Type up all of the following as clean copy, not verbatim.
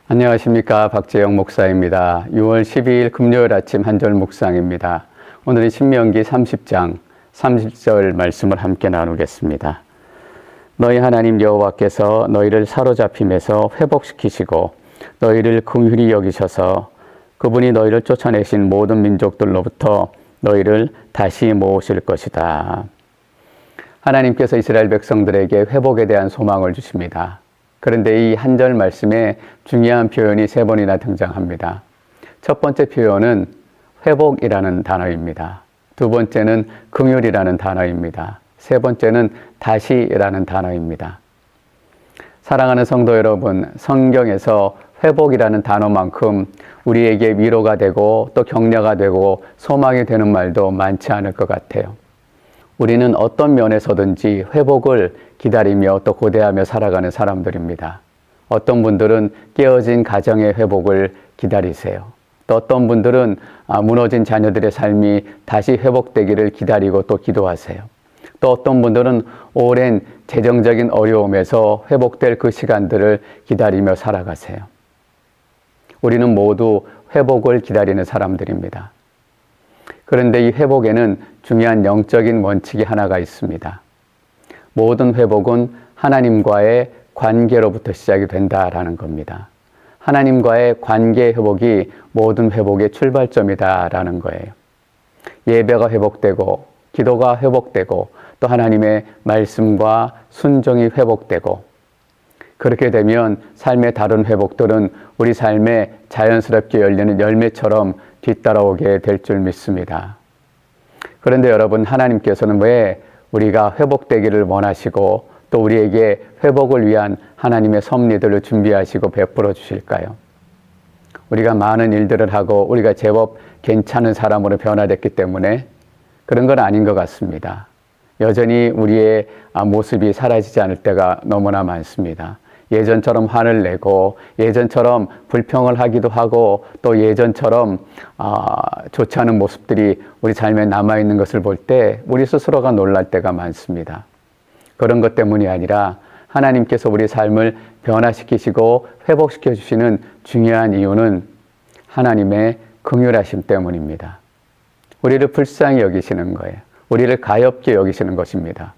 안녕하십니까. 박재영 목사입니다. 6월 12일 금요일 아침 한절 묵상입니다. 오늘은 신명기 30장 30절 말씀을 함께 나누겠습니다. 너희 하나님 여호와께서 너희를 사로잡힘에서 회복시키시고 너희를 긍휼히 여기셔서 그분이 너희를 쫓아내신 모든 민족들로부터 너희를 다시 모으실 것이다. 하나님께서 이스라엘 백성들에게 회복에 대한 소망을 주십니다. 그런데 이 한 절 말씀에 중요한 표현이 세 번이나 등장합니다. 첫 번째 표현은 회복이라는 단어입니다. 두 번째는 긍휼이라는 단어입니다. 세 번째는 다시라는 단어입니다. 사랑하는 성도 여러분, 성경에서 회복이라는 단어만큼 우리에게 위로가 되고 또 격려가 되고 소망이 되는 말도 많지 않을 것 같아요. 우리는 어떤 면에서든지 회복을 기다리며 또 고대하며 살아가는 사람들입니다. 어떤 분들은 깨어진 가정의 회복을 기다리세요. 또 어떤 분들은 무너진 자녀들의 삶이 다시 회복되기를 기다리고 또 기도하세요. 또 어떤 분들은 오랜 재정적인 어려움에서 회복될 그 시간들을 기다리며 살아가세요. 우리는 모두 회복을 기다리는 사람들입니다. 그런데 이 회복에는 중요한 영적인 원칙이 하나가 있습니다. 모든 회복은 하나님과의 관계로부터 시작이 된다라는 겁니다. 하나님과의 관계 회복이 모든 회복의 출발점이다라는 거예요. 예배가 회복되고 기도가 회복되고 또 하나님의 말씀과 순종이 회복되고 그렇게 되면 삶의 다른 회복들은 우리 삶에 자연스럽게 열리는 열매처럼 뒤따라오게 될 줄 믿습니다. 그런데 여러분, 하나님께서는 왜 우리가 회복되기를 원하시고 또 우리에게 회복을 위한 하나님의 섭리들을 준비하시고 베풀어 주실까요? 우리가 많은 일들을 하고 우리가 제법 괜찮은 사람으로 변화됐기 때문에 그런 건 아닌 것 같습니다. 여전히 우리의 모습이 사라지지 않을 때가 너무나 많습니다. 예전처럼 화를 내고 예전처럼 불평을 하기도 하고 또 예전처럼 좋지 않은 모습들이 우리 삶에 남아있는 것을 볼 때 우리 스스로가 놀랄 때가 많습니다. 그런 것 때문이 아니라 하나님께서 우리 삶을 변화시키시고 회복시켜 주시는 중요한 이유는 하나님의 긍휼하심 때문입니다. 우리를 불쌍히 여기시는 거예요. 우리를 가엾게 여기시는 것입니다.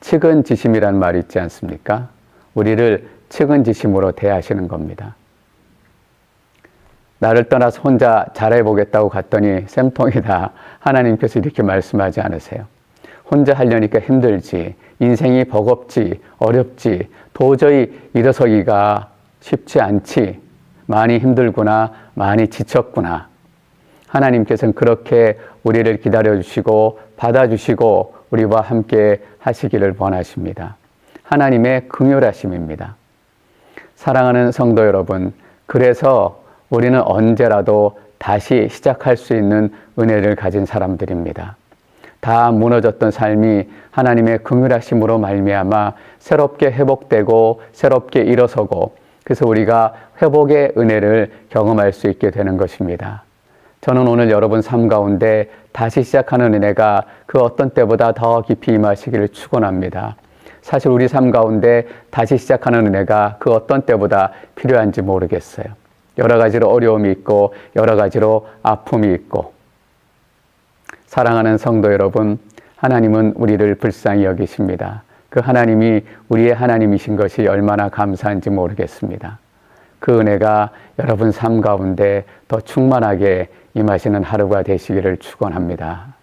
측은지심이란 말이 있지 않습니까? 우리를 측은지심으로 대하시는 겁니다. 나를 떠나서 혼자 잘해보겠다고 갔더니 쌤통이다. 하나님께서 이렇게 말씀하지 않으세요. 혼자 하려니까 힘들지, 인생이 버겁지, 어렵지, 도저히 일어서기가 쉽지 않지, 많이 힘들구나, 많이 지쳤구나. 하나님께서는 그렇게 우리를 기다려주시고 받아주시고 우리와 함께 하시기를 원하십니다. 하나님의 긍휼하심입니다. 사랑하는 성도 여러분, 그래서 우리는 언제라도 다시 시작할 수 있는 은혜를 가진 사람들입니다. 다 무너졌던 삶이 하나님의 긍휼하심으로 말미암아 새롭게 회복되고 새롭게 일어서고 그래서 우리가 회복의 은혜를 경험할 수 있게 되는 것입니다. 저는 오늘 여러분 삶 가운데 다시 시작하는 은혜가 그 어떤 때보다 더 깊이 임하시기를 축원합니다. 사실 우리 삶 가운데 다시 시작하는 은혜가 그 어떤 때보다 필요한지 모르겠어요. 여러 가지로 어려움이 있고 여러 가지로 아픔이 있고 사랑하는 성도 여러분, 하나님은 우리를 불쌍히 여기십니다. 그 하나님이 우리의 하나님이신 것이 얼마나 감사한지 모르겠습니다. 그 은혜가 여러분 삶 가운데 더 충만하게 임하시는 하루가 되시기를 축원합니다.